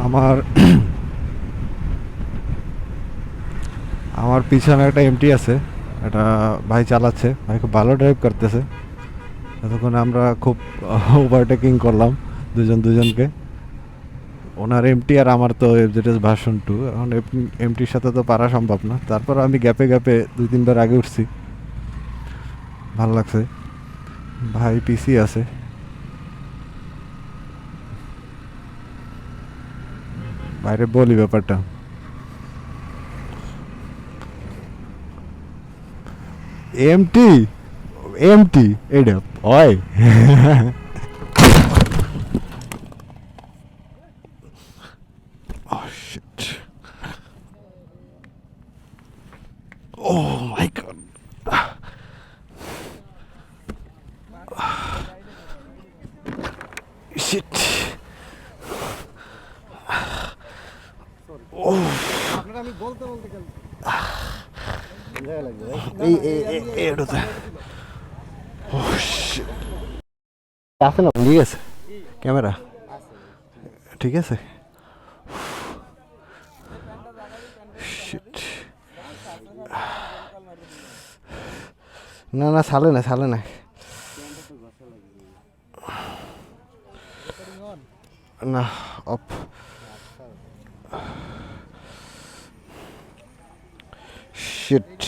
আমার আমার পিছনে একটা এমটি আছে, এটা ভাই চালাচ্ছে, ভাই খুব ভালো ড্রাইভ করতেছে। এতক্ষণে আমরা খুব ওভারটেকিং করলাম দুজন দুজনকে। ওনার এমটি আর আমার তো এফজেডএস ভার্সন 2, এখন এমটির সাথে তো পারা সম্ভব না, তারপর আমি গ্যাপে গ্যাপে 2-3 বার আগে উঠছি, ভালো লাগছে। ভাই পিসি আছে। বাইরে বলি ব্যাপারটা, এমটি এমটি এটা হয়। Oh shit. Oh my god. Shit. Oh. আপনারা আমি বলতে বলতে গেল এটাতে oh shit. আছে না, ঠিক আছে ক্যামেরা, ঠিক আছে। Shit. না না, ছালে না ছালে না, না অফ। শিট।